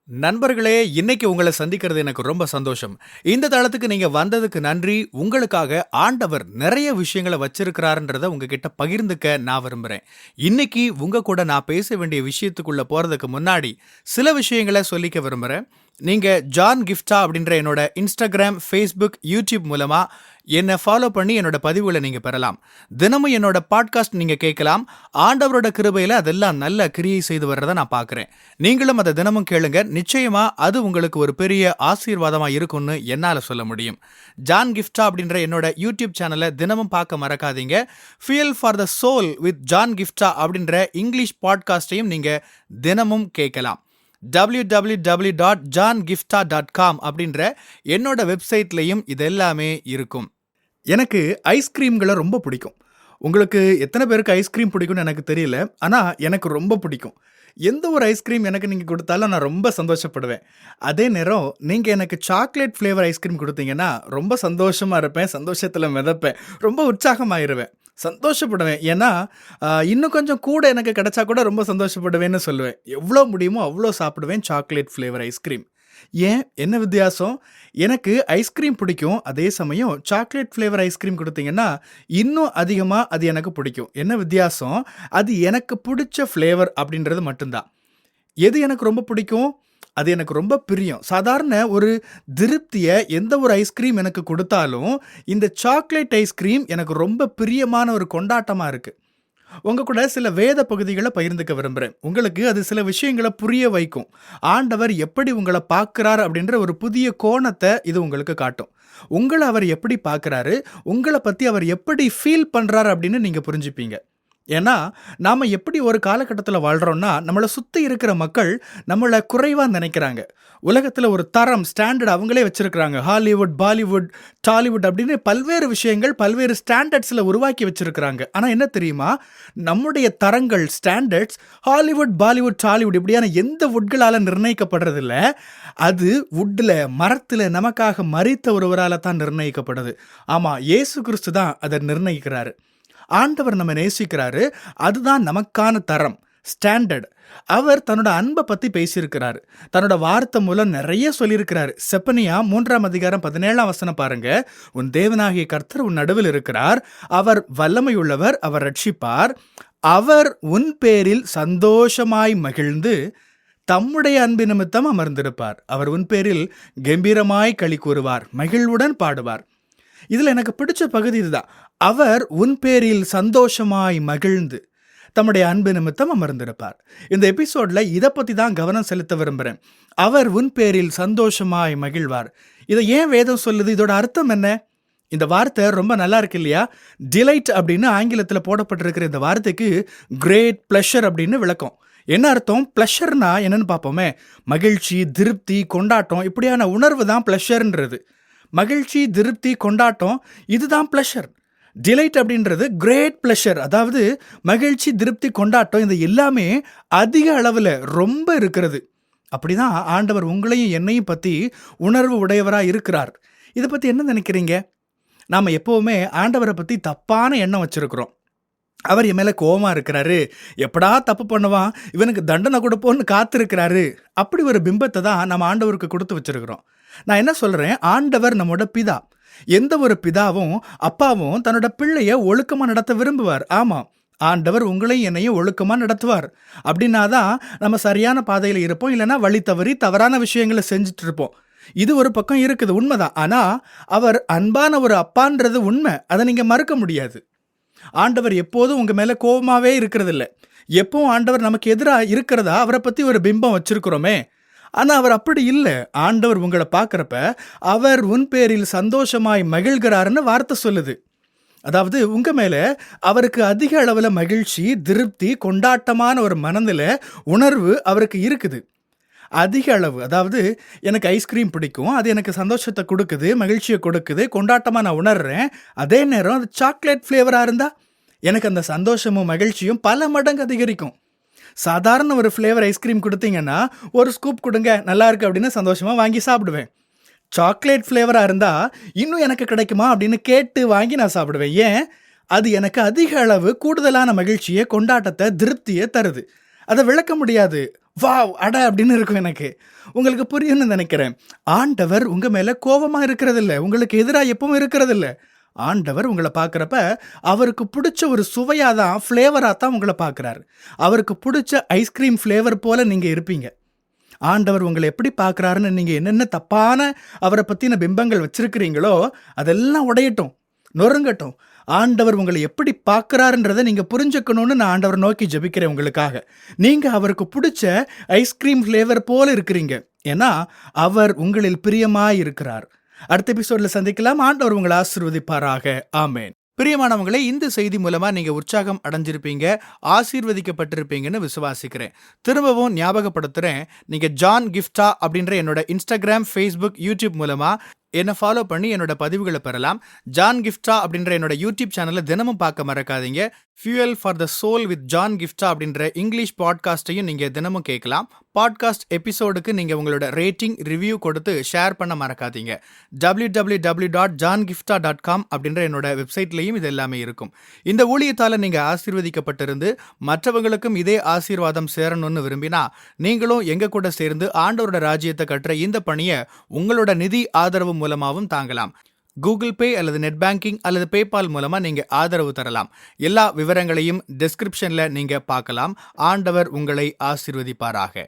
நண்பர்களே, இன்னைக்கு உங்கள சந்திக்கிறது எனக்கு ரொம்ப சந்தோஷம். இந்த தளத்துக்கு நீங்க வந்ததுக்கு நன்றி. உங்களுக்காக ஆண்டவர் நெறைய விஷயங்கள வச்சிருக்கிறார்ன்றத உங்ககிட்ட பகிர்ந்துக்க நான் விரும்புறேன். இன்னைக்கு உங்க கூட நான் பேச வேண்டிய விஷயத்துக்குள்ள போறதுக்கு முன்னாடி, சில விஷயங்கள சொல்லிக்க விரும்புறேன். நீங்க ஜான் கிஃப்டா அப்படின்ற என்னோட Instagram, Facebook, YouTube மூலமா என்ன ஃபாலோ பண்ணி என்னோட பதிவுகள நீங்க பெறலாம். தினமும் என்னோட பாட்காஸ்ட் நீங்க கேட்கலாம். ஆண்டவரோட கிருபையில அதெல்லாம் நல்ல கிரியை செய்து வர்றத நான் பார்க்கிறேன். நீங்களும் அத தினமும் கேளுங்க. நிச்சயமா அது உங்களுக்கு ஒரு பெரிய ஆசீர்வாதமா இருக்கும்னு என்னால சொல்ல முடியும். ஜான் கிஃப்டா அப்படின்ற என்னோட யூடியூப் சேனலை தினமும் பார்க்க மறக்காதீங்க. Fuel for the soul with John Gifta அப்படின்ற இங்கிலீஷ் பாட்காஸ்டையும் நீங்க தினமும் கேட்கலாம். www.johngifta.com அப்படின்ற என்னோட வெப்சைட்லையும் இதெல்லாமே இருக்கும். எனக்கு ஐஸ்கிரீம்களை ரொம்ப பிடிக்கும். உங்களுக்கு எத்தனை பேருக்கு ஐஸ்கிரீம் பிடிக்கும்னு எனக்கு தெரியல. ஆனால் எனக்கு ரொம்ப பிடிக்கும். எந்த ஒரு ஐஸ்கிரீம் எனக்கு நீங்கள் கொடுத்தாலும் நான் ரொம்ப சந்தோஷப்படுவேன். அதே நேரம் நீங்கள் எனக்கு சாக்லேட் ஃப்ளேவர் ஐஸ்கிரீம் கொடுத்தீங்கன்னா ரொம்ப சந்தோஷமாக இருப்பேன், சந்தோஷத்தில் மிதப்பேன், ரொம்ப உற்சாகமாயிருவேன், சந்தோஷப்படுவேன். ஏன்னா இன்னும் கொஞ்சம் கூட எனக்கு கிடைச்சா கூட ரொம்ப சந்தோஷப்படுவேன்னு சொல்லுவேன். எவ்வளோ முடியுமோ அவ்வளோ சாப்பிடுவேன் சாக்லேட் ஃப்ளேவர் ஐஸ்கிரீம். ஏன், என்ன வித்தியாசம்? எனக்கு ஐஸ்கிரீம் பிடிக்கும், அதே சமயம் சாக்லேட் ஃப்ளேவர் ஐஸ்கிரீம் கொடுத்தீங்கன்னா இன்னும் அதிகமாக அது எனக்கு பிடிக்கும். என்ன வித்தியாசம்? அது எனக்கு பிடிச்ச ஃப்ளேவர் அப்படின்றது மட்டும்தான். எது எனக்கு ரொம்ப பிடிக்கும்? அது எனக்கு ரொம்ப பிரியம். சாதாரண ஒரு திருப்தியை எந்த ஒரு ஐஸ்கிரீம் எனக்கு கொடுத்தாலும் இந்த சாக்லேட் ஐஸ்கிரீம் எனக்கு ரொம்ப பிரியமான ஒரு கொண்டாட்டமாக இருக்குது. உங்க கூட சில வேத பகுதிகளை பகிர்ந்துக்க விரும்புகிறேன். உங்களுக்கு அது சில விஷயங்களை புரிய வைக்கும். ஆண்டவர் எப்படி உங்களை பார்க்குறார் அப்படின்ற ஒரு புதிய கோணத்தை இது உங்களுக்கு காட்டும். உங்களை அவர் எப்படி பார்க்குறாரு, உங்களை பற்றி அவர் எப்படி ஃபீல் பண்ணுறாரு அப்படின்னு நீங்கள் புரிஞ்சுப்பீங்க. ஏன்னா நாம் எப்படி ஒரு காலகட்டத்தில் வாழ்கிறோன்னா, நம்மளை சுற்றி இருக்கிற மக்கள் நம்மளை குறைவாக நினைக்கிறாங்க. உலகத்தில் ஒரு தரம் ஸ்டாண்டர்ட் அவங்களே வச்சுருக்கிறாங்க. ஹாலிவுட், பாலிவுட், டாலிவுட் அப்படின்னு பல்வேறு விஷயங்கள் பல்வேறு ஸ்டாண்டர்ட்ஸில் உருவாக்கி வச்சுருக்கிறாங்க. ஆனால் என்ன தெரியுமா, நம்முடைய தரங்கள் ஸ்டாண்டர்ட்ஸ் ஹாலிவுட், பாலிவுட், டாலிவுட் இப்படியான எந்த வுட்களால் நிர்ணயிக்கப்படுறதில்ல. அது வுட்டில், மரத்தில் நமக்காக மரித்த ஒருவரால் தான் நிர்ணயிக்கப்படுது. ஆமாம், இயேசு கிறிஸ்து தான் அதை நிர்ணயிக்கிறாரு. ஆண்டவர் நம்ம நேசிக்கிறாரு. அதுதான் நமக்கான தரம், ஸ்டாண்டர்ட். அவர் தன்னோட அன்பை பற்றி பேசியிருக்கிறாரு. தன்னோட வார்த்தை மூலம் நிறைய சொல்லியிருக்கிறாரு. செப்பனியா 3:17 பாருங்க. உன் தேவனாகிய கர்த்தர் உன் நடுவில் இருக்கிறார். அவர் வல்லமையுள்ளவர், அவர் ரட்சிப்பார். அவர் உன் பேரில் சந்தோஷமாய் மகிழ்ந்து தம்முடைய அன்பு நிமித்தம் அமர்ந்திருப்பார். அவர் உன் பேரில் கம்பீரமாய் களி கூறுவார், மகிழ்வுடன் பாடுவார். இதில் எனக்கு பிடிச்ச பகுதி இதுதான். அவர் உன் பேரில் சந்தோஷமாய் மகிழ்ந்து தம்முடைய அன்பு நிமித்தம் அமர்ந்திருப்பார். இந்த எபிசோட்ல இதை பற்றி தான் கவனம் செலுத்த விரும்புகிறேன். அவர் உன் பேரில் சந்தோஷமாய் மகிழ்வார். இதை ஏன் வேதம் சொல்லுது? இதோட அர்த்தம் என்ன? இந்த வார்த்தை ரொம்ப நல்லா இருக்கு இல்லையா? டிலைட் அப்படின்னு ஆங்கிலத்தில் போடப்பட்டிருக்கிற இந்த வார்த்தைக்கு கிரேட் ப்ளஷர் அப்படின்னு விளக்கம். என்ன அர்த்தம்? ப்ளஷர்னா என்னன்னு பார்ப்போமே. மகிழ்ச்சி, திருப்தி, கொண்டாட்டம், இப்படியான உணர்வு தான் ப்ளஷர்ன்றது. மகிழ்ச்சி, திருப்தி, கொண்டாட்டம், இதுதான் ப்ளஷர். டிலைட் அப்படின்றது கிரேட் ப்ளஷர். அதாவது மகிழ்ச்சி, திருப்தி, கொண்டாட்டம் இது எல்லாமே அதிக அளவில் ரொம்ப இருக்கிறது. அப்படிதான் ஆண்டவர் உங்களையும் என்னையும் பற்றி உணர்வு உடையவராக இருக்கிறார். இதை பற்றி என்ன நினைக்கிறீங்க? நாம் எப்போவுமே ஆண்டவரை பற்றி தப்பான எண்ணம் வச்சுருக்கிறோம். அவர் என் மேலே கோவமாக இருக்கிறாரு, எப்படா தப்பு பண்ணுவான், இவனுக்கு தண்டனை கொடுப்போன்னு காத்திருக்கிறாரு, அப்படி ஒரு பிம்பத்தை தான் நம்ம ஆண்டவருக்கு கொடுத்து வச்சிருக்கிறோம். நான் என்ன சொல்கிறேன், ஆண்டவர் நம்மோட பிதா. எந்த ஒரு பிதாவும் அப்பாவும் தன்னோட பிள்ளைய ஒழுக்கமாக நடத்த விரும்புவார். ஆமாம், ஆண்டவர் உங்களையும் என்னையும் ஒழுக்கமாக நடத்துவார். அப்படின்னா தான் நம்ம சரியான பாதையில் இருப்போம். இல்லைன்னா வழி தவறி தவறான விஷயங்களை செஞ்சுட்டு இருப்போம். இது ஒரு பக்கம் இருக்குது, உண்மைதான். ஆனால் அவர் அன்பான ஒரு அப்பான்றது உண்மை, அதை நீங்கள் மறுக்க முடியாது. ஆண்டவர் எப்போதும் உங்கள் மேலே கோபமாகவே இருக்கிறதில்ல. எப்பவும் ஆண்டவர் நமக்கு எதிராக இருக்கிறதா அவரை பற்றி ஒரு பிம்பம் வச்சிருக்கிறோமே. ஆனால் அவர் அப்படி இல்லை. ஆண்டவர் உங்களை பார்க்குறப்ப அவர் உன் பேரில் சந்தோஷமாய் மகிழ்கிறாருன்னு வார்த்தை சொல்லுது. அதாவது உங்கள் மேலே அவருக்கு அதிக அளவில் மகிழ்ச்சி, திருப்தி, கொண்டாட்டமான ஒரு மனதில் உணர்வு அவருக்கு இருக்குது. அதிக அளவு. அதாவது எனக்கு ஐஸ்கிரீம் பிடிக்கும், அது எனக்கு சந்தோஷத்தை கொடுக்குது, மகிழ்ச்சியை கொடுக்குது, கொண்டாட்டமாக நான் உணர்கிறேன். அதே நேரம் அது சாக்லேட் ஃப்ளேவராக இருந்தால் எனக்கு அந்த சந்தோஷமும் மகிழ்ச்சியும் பல மடங்கு அதிகரிக்கும். சாதாரண ஒரு ஃப்ளேவர் ஐஸ்கிரீம் கொடுத்தீங்கன்னா ஒரு ஸ்கூப் கொடுங்க, நல்லா இருக்கு அப்படின்னு சந்தோஷமாக வாங்கி சாப்பிடுவேன். சாக்லேட் ஃப்ளேவராக இருந்தால் இன்னும் எனக்கு கிடைக்குமா அப்படின்னு கேட்டு வாங்கி நான் சாப்பிடுவேன். ஏன்? அது எனக்கு அதிக அளவு கூடுதலான மகிழ்ச்சியை, கொண்டாட்டத்தை, திருப்தியை தருது. அதை விளக்க முடியாது. வாவ்! அட அப்படின்னு இருக்கும் எனக்கு. உங்களுக்கு புரியும்னு நெனைக்கிறேன். ஆண்டவர் உங்க மேல கோவமா இருக்கிறதில்ல. உங்களுக்கு எதிரா எப்பவும் இருக்கிறதில்ல. ஆண்டவர் உங்கள பார்க்கிறப்ப, அவருக்கு புடிச்ச ஒரு சுவையா தான், ஃப்ளேவரா தான் உங்கள பார்க்கிறாரு. அவருக்கு புடிச்ச ஐஸ்கிரீம் ஃப்ளேவர் போல நீங்க இருப்பீங்க. ஆண்டவர் உங்கள எப்படி பார்க்கிறாருன்னு நீங்க என்னென்ன தப்பான அவர பத்தின பிம்பங்கள் வச்சிருக்கிறீங்களோ, அதெல்லாம் உடையட்டும், நொறுங்கட்டும். ஆண்டவர் உங்கள எப்படி பார்க்கிறாருன்றத நீங்க புரிஞ்சுக்கணும்னு நான் ஆண்டவர நோக்கி ஜெபிக்கிறேன் உங்களுக்காக. நீங்க அவருக்கு புடிச்ச ஐஸ்கிரீம் ஃப்ளேவர் போல இருக்கிறீங்க. ஏன்னா, அவர் உங்களில் பிரியமாய் இருக்கிறார். அடுத்த எபிசோட்ல சந்திக்கலாம். ஆண்டவர் உங்கள ஆசீர்வதிப்பாராக. ஆமென். பிரியமானவங்களே, இந்த செய்தி மூலமா நீங்க உற்சாகம் அடைஞ்சிருப்பீங்க, ஆசீர்வதிக்கப்பட்டிருப்பீங்கன்னு விசுவாசிக்கிறேன். திரும்பவும் ஞாபகப்படுத்துறேன். நீங்க ஜான் கிஃப்டா அப்படின்ற என்னோட Instagram, Facebook, YouTube மூலமா என்ன ஃபாலோ பண்ணி என்னோட பதிவுகளை பெறலாம். ஜான் கிஃப்டா அப்படின்ற என்னோட யூடியூப் சேனலை தினமும் பார்க்க மறக்காதீங்க. Fuel for the soul with John Gifta அப்படின்ற இங்கிலீஷ் பாட்காஸ்ட்டையும் நீங்க தினமும் கேட்கலாம். பாட்காஸ்ட் எபிசோடுக்கு நீங்க உங்களோட ரேட்டிங், ரிவ்யூ கொடுத்து ஷேர் பண்ண மறக்காதீங்க. www.johngifta.com அப்படின்ற என்னோட வெப்சைட்லையும் இது எல்லாமே இருக்கும். இந்த ஊழியத்தால நீங்க ஆசீர்வதிக்கப்பட்டிருந்து மற்றவங்களுக்கும் இதே ஆசீர்வாதம் சேரணும்னு விரும்பினா, நீங்களும் எங்க கூட சேர்ந்து ஆண்டவரோட ராஜ்யத்தை கட்டுற இந்த பணியை உங்களோட நிதி ஆதரவு மூலமாகவும் தாங்கலாம். கூகுள் பே அல்லது நெட் பேங்கிங் அல்லது பேபால் மூலமா நீங்க ஆதரவு தரலாம். எல்லா விவரங்களையும் டிஸ்கிரிப்ஷன்ல நீங்க பார்க்கலாம். ஆண்டவர் உங்களை ஆசீர்வதிப்பாராக.